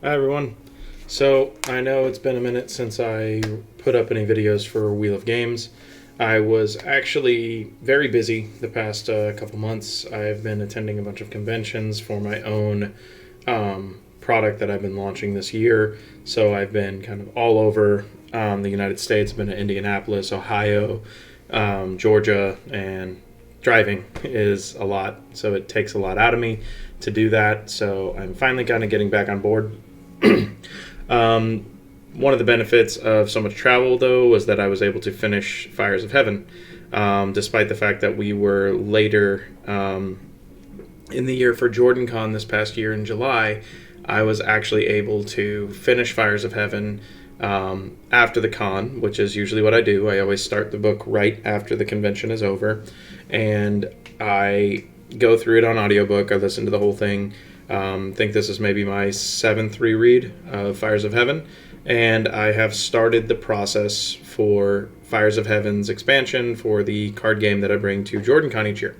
Hi everyone. So I know it's been a minute since I put up any videos for Wheel of Games. I was actually very busy the past couple months. I've been attending a bunch of conventions for my own product that I've been launching this year. So I've been kind of all over the United States. I've been to Indianapolis, Ohio, Georgia, and driving is a lot. So it takes a lot out of me to do that. So I'm finally kind of getting back on board. um, One of the benefits of so much travel, though, was that I was able to finish Fires of Heaven, despite the fact that we were later in the year for JordanCon this past year in July. I was actually able to finish Fires of Heaven after the con, which is usually what I do. I always start the book right after the convention is over, and I go through it on audiobook. I listen to the whole thing. Think this is maybe my seventh reread of Fires of Heaven, and I have started the process for Fires of Heaven's expansion for the card game that I bring to JordanCon each year.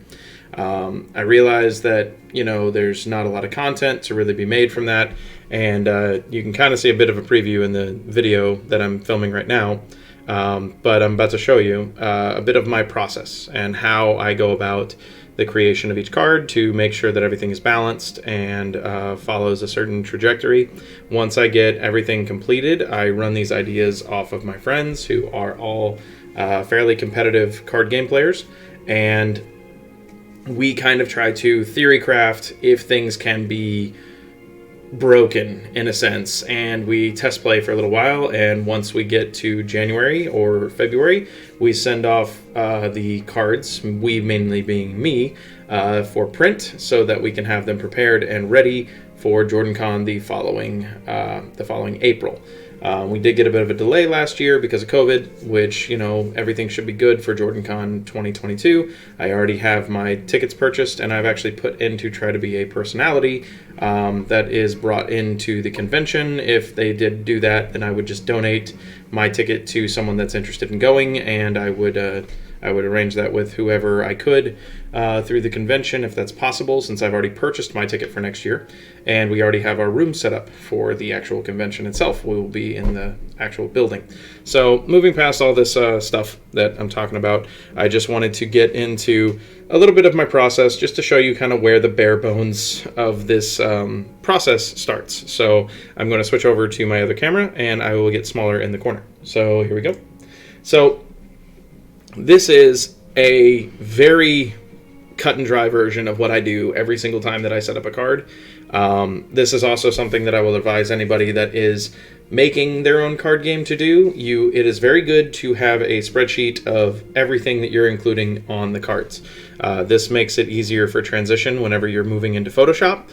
I realize that there's not a lot of content to really be made from that, and you can kind of see a bit of a preview in the video that I'm filming right now. But I'm about to show you a bit of my process and how I go about the creation of each card to make sure that everything is balanced and follows a certain trajectory. Once I get everything completed, I run these ideas off of my friends who are all fairly competitive card game players, and we kind of try to theory craft if things can be broken in a sense, and we test play for a little while, and once we get to January or February, we send off the cards, we mainly being me, for print so that we can have them prepared and ready for JordanCon the following April. We did get a bit of a delay last year because of COVID, which, everything should be good for JordanCon 2022. I already have my tickets purchased, and I've actually put in to try to be a personality that is brought into the convention. If they did do that, then I would just donate my ticket to someone that's interested in going, and I would arrange that with whoever I could through the convention, if that's possible, since I've already purchased my ticket for next year, and we already have our room set up for the actual convention itself. We will be in the actual building. So moving past all this stuff that I'm talking about, I just wanted to get into a little bit of my process just to show you kind of where the bare bones of this process starts. So I'm going to switch over to my other camera, and I will get smaller in the corner. So here we go. So this is a very cut and dry version of what I do every single time that I set up a card. This is also something that I will advise anybody that is making their own card game to do. It is very good to have a spreadsheet of everything that you're including on the cards. This makes it easier for transition whenever you're moving into Photoshop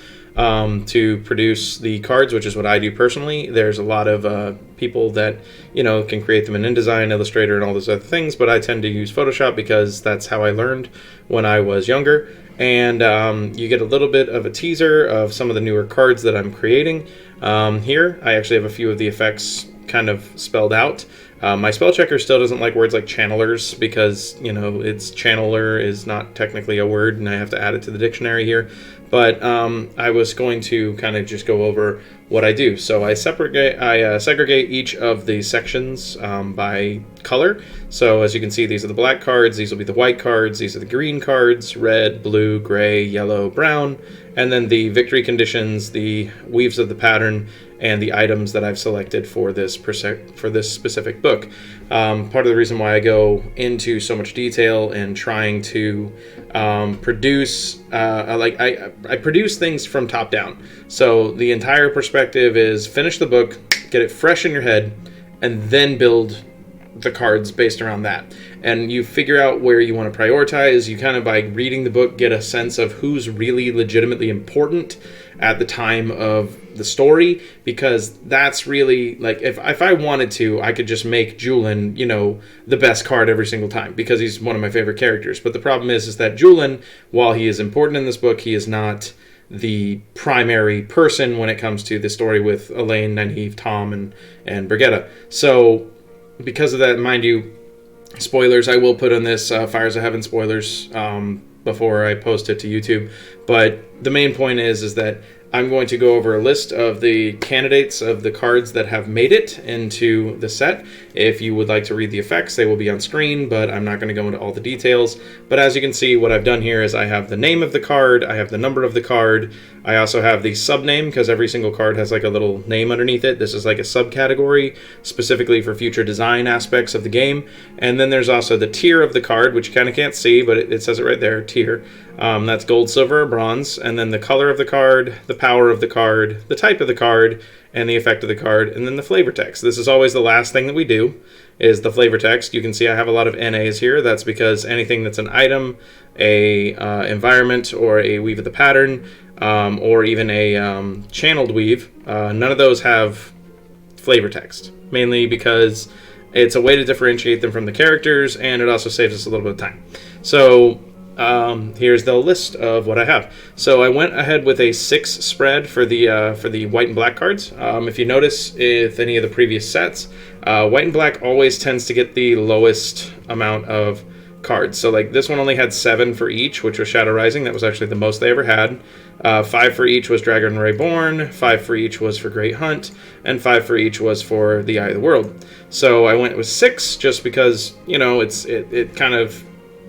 to produce the cards, which is what I do personally. There's a lot of people that can create them in InDesign, Illustrator, and all those other things, but I tend to use Photoshop because that's how I learned when I was younger. And you get a little bit of a teaser of some of the newer cards that I'm creating. Here, I actually have a few of the effects kind of spelled out. My spell checker still doesn't like words like channelers because, it's channeler is not technically a word, and I have to add it to the dictionary here. But I was going to kind of just go over what I do. So I segregate each of the sections by color. So as you can see, these are the black cards, these will be the white cards, these are the green cards, red, blue, gray, yellow, brown, and then the victory conditions, the weaves of the pattern, and the items that I've selected for this specific book. Part of the reason why I go into so much detail in trying to produce, I produce things from top down. So the entire perspective is finish the book, get it fresh in your head, and then build the cards based around that. And you figure out where you want to prioritize. You kind of, by reading the book, get a sense of who's really legitimately important at the time of the story, because that's really, like, if I wanted to, I could just make Julian, the best card every single time because he's one of my favorite characters. But the problem is that Julian, while he is important in this book, he is not the primary person when it comes to the story with Elaine, Nynaeve, Tom, and Brigitta. So because of that, mind you, spoilers, I will put in this Fires of Heaven spoilers before I post it to YouTube. But the main point is that I'm going to go over a list of the candidates of the cards that have made it into the set. If you would like to read the effects, they will be on screen, but I'm not going to go into all the details. But as you can see, what I've done here is I have the name of the card, I have the number of the card, I also have the subname, because every single card has like a little name underneath it. This is like a subcategory, specifically for future design aspects of the game. And then there's also the tier of the card, which you kind of can't see, but it says it right there, tier. That's gold, silver, or bronze, and then the color of the card, the power of the card, the type of the card, and the effect of the card, and then the flavor text. This is always the last thing that we do, is the flavor text. You can see I have a lot of NAs here. That's because anything that's an item, a environment, or a weave of the pattern, or even a channeled weave, none of those have flavor text, mainly because it's a way to differentiate them from the characters, and it also saves us a little bit of time. So here's the list of what I have. So I went ahead with a 6 spread for the white and black cards. If you notice with any of the previous sets, white and black always tends to get the lowest amount of cards. So like this one only had 7 for each, which was Shadow Rising. That was actually the most they ever had. 5 for each was Dragon Reborn, 5 for each was for Great Hunt, and 5 for each was for the Eye of the World. So I went with 6 just because, you know, it kind of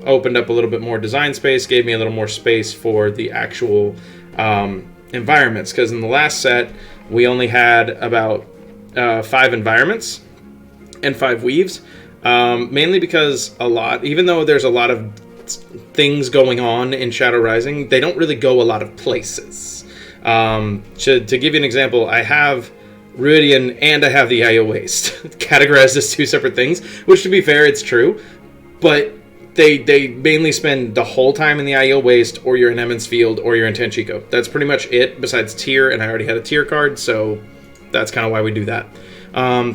opened up a little bit more design space, gave me a little more space for the actual environments, because in the last set we only had about 5 environments and 5 weaves, mainly because even though there's a lot of things going on in Shadow Rising, they don't really go a lot of places. To give you an example, I have Ruidian and I have the Io Waste categorized as 2 separate things, which, to be fair, it's true, but they mainly spend the whole time in the Aiel Waste, or you're in Emond's Field, or you're in Tenchiko. That's pretty much it, besides tier, and I already had a tier card, so that's kind of why we do that.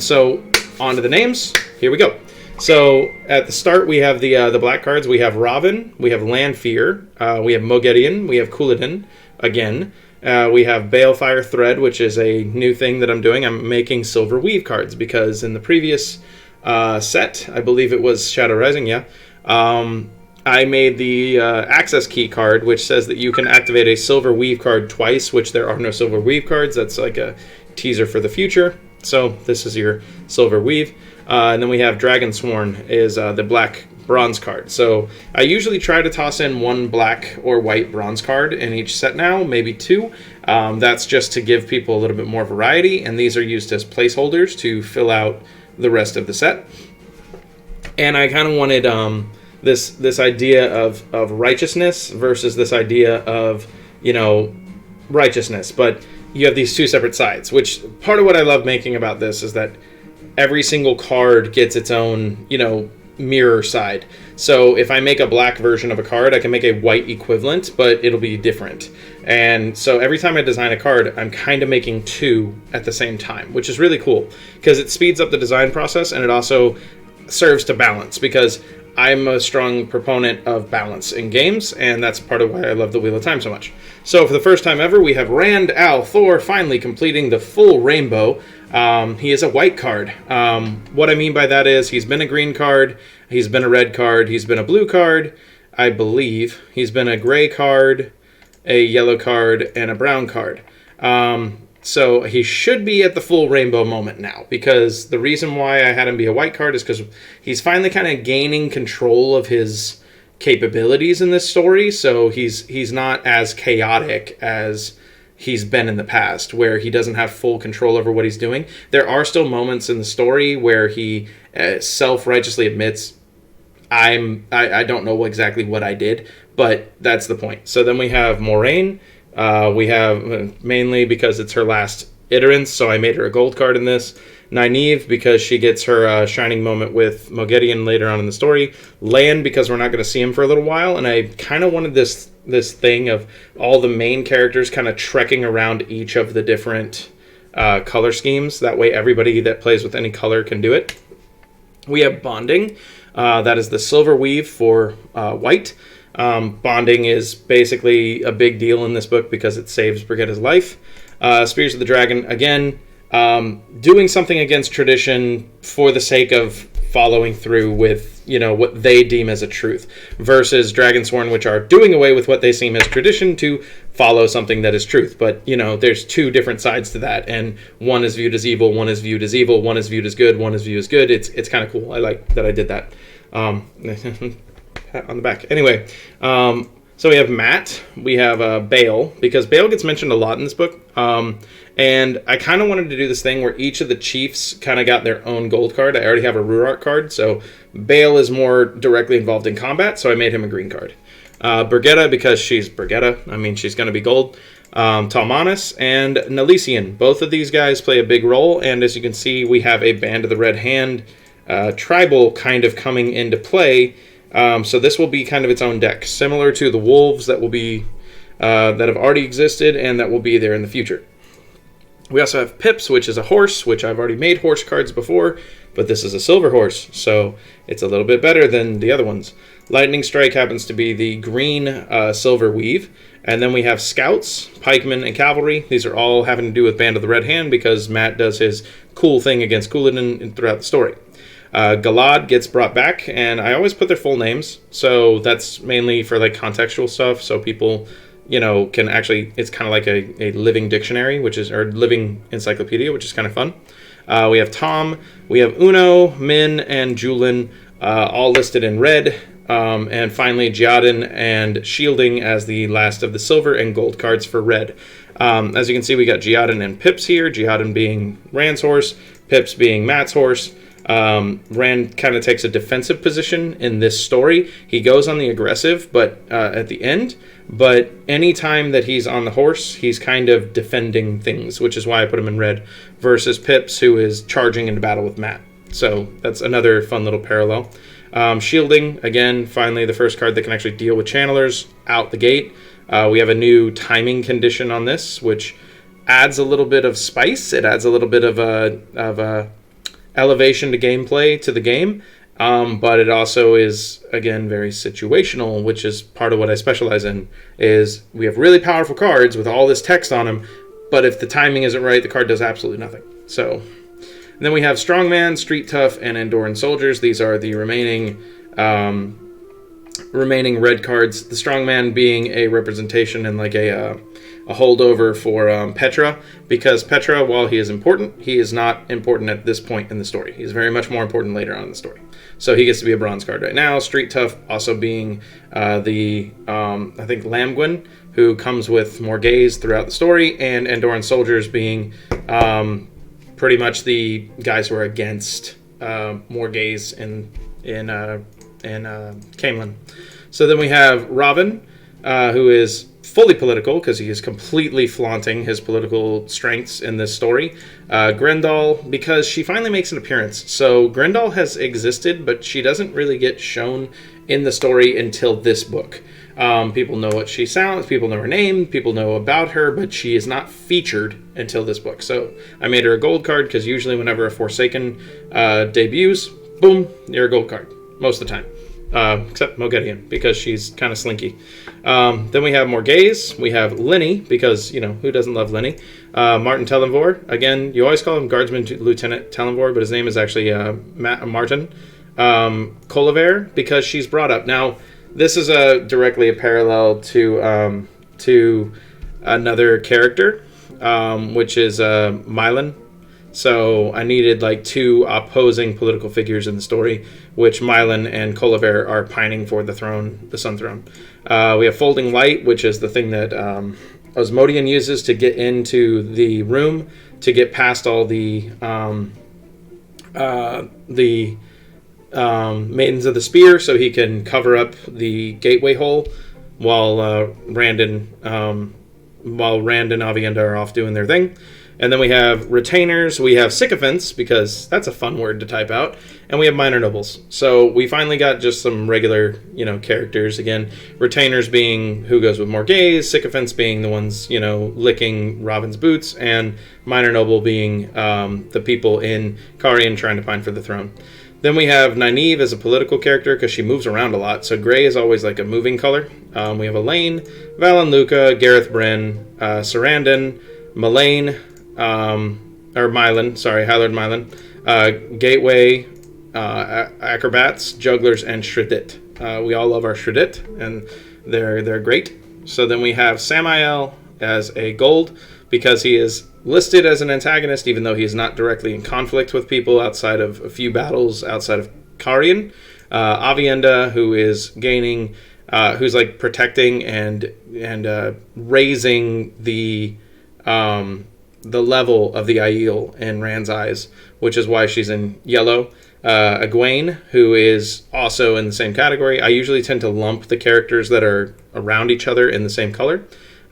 So, on to the names. Here we go. So, at the start, we have the black cards. We have Ravin, we have Lanfear, we have Moghedien, we have Couladin, again. We have Balefire Thread, which is a new thing that I'm doing. I'm making Silver Weave cards, because in the previous set, I believe it was Shadow Rising, yeah, I made the access key card, which says that you can activate a Silver Weave card twice, which there are no Silver Weave cards. That's like a teaser for the future. So this is your Silver Weave. And then we have Dragonsworn is the black bronze card. So I usually try to toss in 1 black or white bronze card in each set now, maybe 2. That's just to give people a little bit more variety, and these are used as placeholders to fill out the rest of the set. And I kind of wanted this idea of righteousness versus this idea of, you know, righteousness. But you have these 2 separate sides, which part of what I love making about this is that every single card gets its own, you know, mirror side. So if I make a black version of a card, I can make a white equivalent, but it'll be different. And so every time I design a card, I'm kind of making 2 at the same time, which is really cool because it speeds up the design process, and it also serves to balance, because I'm a strong proponent of balance in games, and that's part of why I love the Wheel of Time so much. So for the first time ever, we have Rand al'Thor finally completing the full rainbow. He is a white card. What I mean by that is he's been a green card, he's been a red card, he's been a blue card, I believe. He's been a gray card, a yellow card, and a brown card. So he should be at the full rainbow moment now, because the reason why I had him be a white card is because he's finally kind of gaining control of his capabilities in this story. So he's not as chaotic as he's been in the past, where he doesn't have full control over what he's doing. There are still moments in the story where he self-righteously admits, I don't know exactly what I did, but that's the point. So then we have Moraine. We have, mainly because it's her last iterance, so I made her a gold card in this. Nynaeve, because she gets her shining moment with Moghedien later on in the story. Lan, because we're not going to see him for a little while, and I kind of wanted this thing of all the main characters kind of trekking around each of the different color schemes. That way everybody that plays with any color can do it. We have Bonding. That is the silver weave for white. Bonding is basically a big deal in this book because it saves Brigitta's life. Spears of the Dragon, again, doing something against tradition for the sake of following through with what they deem as a truth, versus Dragonsworn, which are doing away with what they seem as tradition to follow something that is truth. But there's two different sides to that, and one is viewed as evil, one is viewed as evil, one is viewed as good, one is viewed as good. It's kind of cool. I like that I did that. Pat on the back. Anyway, so we have Matt, we have Bale, because Bale gets mentioned a lot in this book. And I kind of wanted to do this thing where each of the chiefs kind of got their own gold card. I already have a Rurark card, so Bale is more directly involved in combat, so I made him a green card. Brigitta, because she's Brigitta. I mean, she's going to be gold. Talmanis and Nalisian. Both of these guys play a big role, and as you can see, we have a Band of the Red Hand tribal kind of coming into play. So this will be kind of its own deck, similar to the Wolves that will be that have already existed and that will be there in the future. We also have Pips, which is a horse, which I've already made horse cards before, but this is a silver horse, so it's a little bit better than the other ones. Lightning Strike happens to be the green silver weave. And then we have Scouts, Pikemen, and Cavalry. These are all having to do with Band of the Red Hand because Matt does his cool thing against Couladin throughout the story. Galad gets brought back, and I always put their full names, so that's mainly for like contextual stuff, so people can actually, it's kind of like a living dictionary, or living encyclopedia, which is kind of fun. We have Tom, we have Uno, Min, and Julin, all listed in red. And finally, Jihadin and Shielding as the last of the silver and gold cards for red. As you can see, we got Jihadin and Pips here. Jihadin being Rand's horse, Pips being Matt's horse. Rand kind of takes a defensive position in this story. He goes on the aggressive, but at the end. But anytime that he's on the horse, he's kind of defending things, which is why I put him in red, versus Pips, who is charging into battle with Matt. So that's another fun little parallel. Shielding, again, finally the first card that can actually deal with channelers out the gate. We have a new timing condition on this, which adds a little bit of spice. It adds a little bit of a elevation to gameplay to the game, but it also is, again, very situational, which is part of what I specialize in, is we have really powerful cards with all this text on them, but if the timing isn't right, the card does absolutely nothing. So... And then we have Strongman, Street Tough, and Andorran Soldiers. These are the remaining red cards. The Strongman being a representation and like a holdover for Petra, because Petra, while he is important, he is not important at this point in the story. He's very much more important later on in the story. So he gets to be a bronze card right now. Street Tough also being I think Lamgwin, who comes with more gaze throughout the story, and Andorran Soldiers being... pretty much the guys who are against Morgaze in Caemlyn. So then we have Robin, who is fully political because he is completely flaunting his political strengths in this story. Grendel, because she finally makes an appearance. So Grendel has existed, but she doesn't really get shown in the story until this book. People know what she sounds, people know her name, people know about her, but she is not featured until this book. So I made her a gold card because usually whenever a Forsaken debuts, boom, you're a gold card most of the time. Except Moghedien, because she's kind of slinky. Then we have Morgaze, we have Lenny, because, who doesn't love Lenny? Martin Telenvor, again, you always call him Guardsman Lieutenant Telenvor, but his name is actually Martin. Colaver, because she's brought up. Now, this is directly a parallel to another character, which is Mylan. So I needed like two opposing political figures in the story, which Mylan and Colaver are pining for the throne, the Sun Throne. We have Folding Light, which is the thing that Osmodian uses to get into the room, to get past all the Maidens of the Spear, so he can cover up the gateway hole while Rand and Aviendha are off doing their thing. And then we have Retainers, we have Sycophants, because that's a fun word to type out, and we have Minor Nobles. So we finally got just some regular, characters. Again, Retainers being who goes with Morgaze, Sycophants being the ones, licking Robin's boots, and Minor Noble being the people in Carian trying to pine for the throne. Then we have Nynaeve as a political character because she moves around a lot. So gray is always like a moving color. We have Elaine, Valen Luca, Gareth Bryn, Sarandon, Mylan, Hylard Mylan, Gateway, acrobats, jugglers, and Shreddit. We all love our Shreddit, and they're great. So then we have Samael as a gold, because he is listed as an antagonist, even though he is not directly in conflict with people outside of a few battles outside of Carian. Avienda, who is gaining, who's like protecting and raising the level of the Aiel in Rand's eyes, which is why she's in yellow. Egwene, who is also in the same category. I usually tend to lump the characters that are around each other in the same color.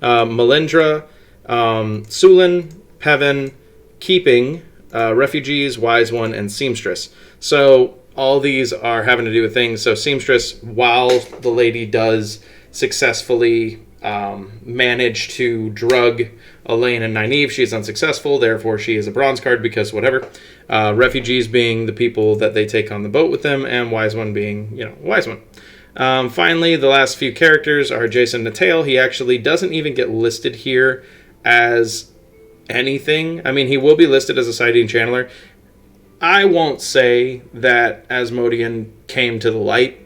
Melindra, Sulin, Pevin, Keeping, Refugees, Wise One, and Seamstress. So all these are having to do with things. So Seamstress, while the lady does successfully manage to drug Elaine and Nynaeve, she is unsuccessful, therefore she is a bronze card because whatever. Refugees being the people that they take on the boat with them, and Wise One being, Wise One. Finally, the last few characters are Jason Natale. He actually doesn't even get listed here as anything. I mean, he will be listed as a Saidin Channeler. I won't say that Asmodean came to the light,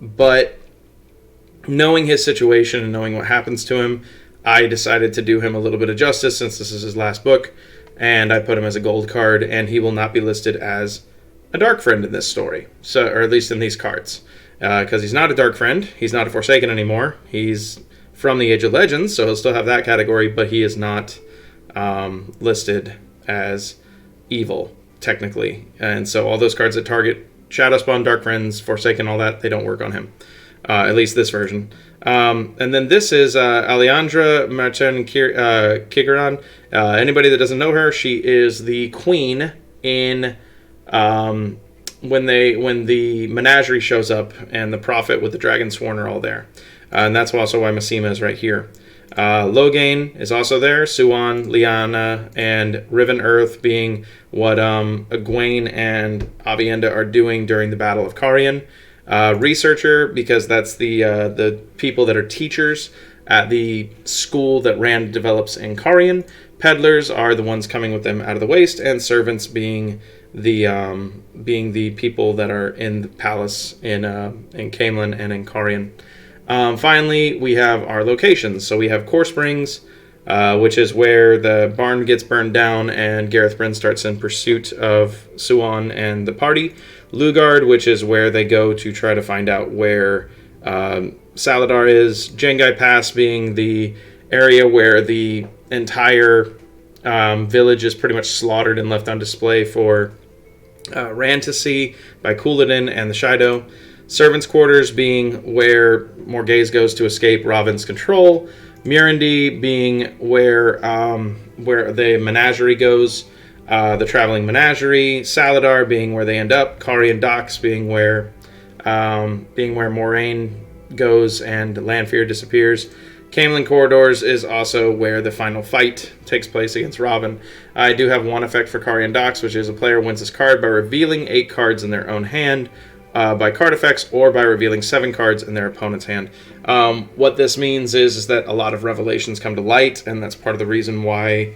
but knowing his situation and knowing what happens to him, I decided to do him a little bit of justice since this is his last book, and I put him as a gold card, and he will not be listed as a dark friend in this story, so, or at least in these cards, because he's not a dark friend, he's not a Forsaken anymore, he's from the Age of Legends, so he'll still have that category, but he is not listed as evil, technically, and so all those cards that target Shadowspawn, Dark Friends, Forsaken, all that, they don't work on him. At least this version. And then this is Alejandra Martin Kigaran. Anybody that doesn't know her, she is the queen in when the menagerie shows up and the prophet with the dragon sworn are all there. And that's also why Massima is right here. Loghain is also there. Suan, Lyanna, and Riven Earth being what Egwene and Avienda are doing during the Battle of Carian. Researcher, because that's the people that are teachers at the school that Rand develops in Carian. Peddlers are the ones coming with them out of the waste, and servants being the people that are in the palace in Caemlyn and in Carian. Finally, we have our locations. So we have Core Springs, which is where the barn gets burned down and Gareth Bryn starts in pursuit of Suan and the party. Lugard, which is where they go to try to find out where Saladar is. Jengai Pass being the area where the entire village is pretty much slaughtered and left on display for Rand to see by Couladin and the Shido. Servants' Quarters being where Morghese goes to escape Robin's control. Murandy being where the menagerie goes. The traveling menagerie, Saladar being where they end up, Carian Docks being where Moraine goes and Lanfear disappears. Caemlyn Corridors is also where the final fight takes place against Robin. I do have one effect for Carian Docks, which is a player wins this card by revealing 8 cards in their own hand by card effects, or by revealing 7 cards in their opponent's hand. What this means is that a lot of revelations come to light, and that's part of the reason why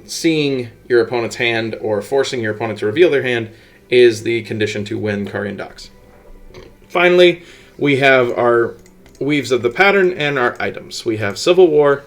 seeing your opponent's hand or forcing your opponent to reveal their hand is the condition to win Carian Docks. Finally, we have our Weaves of the Pattern and our items. We have Civil War,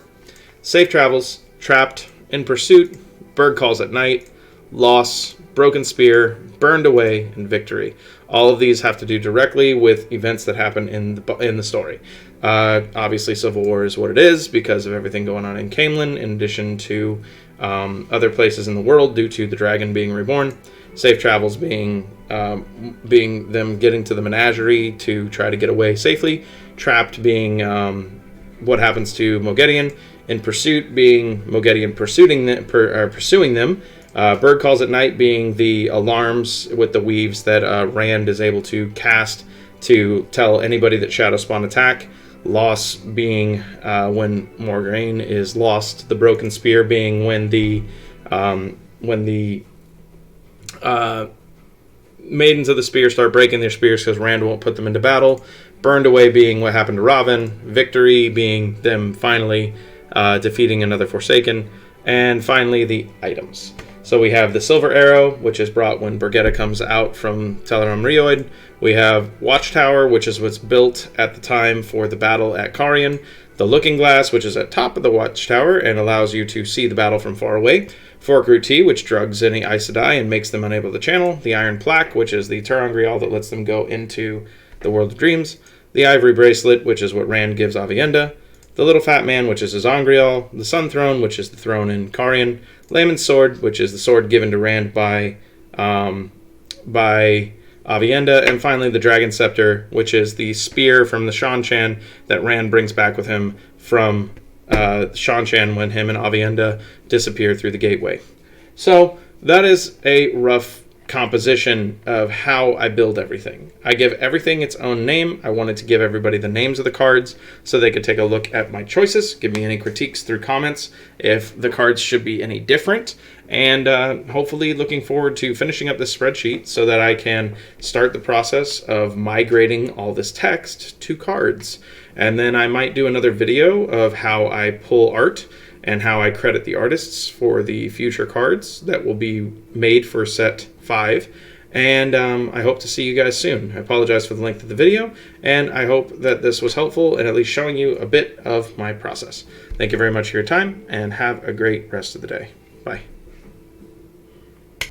Safe Travels, Trapped, In Pursuit, Bird Calls at Night, Loss, Broken Spear, Burned Away, and Victory. All of these have to do directly with events that happen in the story. Obviously, Civil War is what it is because of everything going on in Caemlyn, in addition to other places in the world due to the dragon being reborn. Safe Travels being them getting to the menagerie to try to get away safely. Trapped being what happens to Moghedien. In Pursuit being Moghedien pursuing them. Bird Calls at Night being the alarms with the weaves that Rand is able to cast to tell anybody that Shadowspawn attack. Loss being when Moraine is lost. The Broken Spear being when the Maidens of the Spear start breaking their spears because Rand won't put them into battle. Burned Away being what happened to Robin. Victory being them finally defeating another Forsaken. And finally, the items. So we have the Silver Arrow, which is brought when Brigitte comes out from Telerum Rioid. We have Watchtower, which is what's built at the time for the battle at Carian. The Looking Glass, which is at top of the Watchtower and allows you to see the battle from far away. Forkroot Tea, which drugs any Aes Sedai and makes them unable to channel. The Iron Plaque, which is the ter'angreal that lets them go into the World of Dreams. The Ivory Bracelet, which is what Rand gives Aviendha. The Little Fat Man, which is his Angreal. The Sun Throne, which is the throne in Carian. Layman's Sword, which is the sword given to Rand by Aviendha. And finally, the Dragon Scepter, which is the spear from the Shan-Chan that Rand brings back with him from Shan-Chan when him and Aviendha disappear through the gateway. So that is a rough composition of how I build everything. I give everything its own name. I wanted to give everybody the names of the cards so they could take a look at my choices, give me any critiques through comments if the cards should be any different, and hopefully looking forward to finishing up this spreadsheet so that I can start the process of migrating all this text to cards. And then I might do another video of how I pull art and how I credit the artists for the future cards that will be made for set 5. And I hope to see you guys soon. I apologize for the length of the video, and I hope that this was helpful and at least showing you a bit of my process. Thank you very much for your time, and have a great rest of the day. Bye.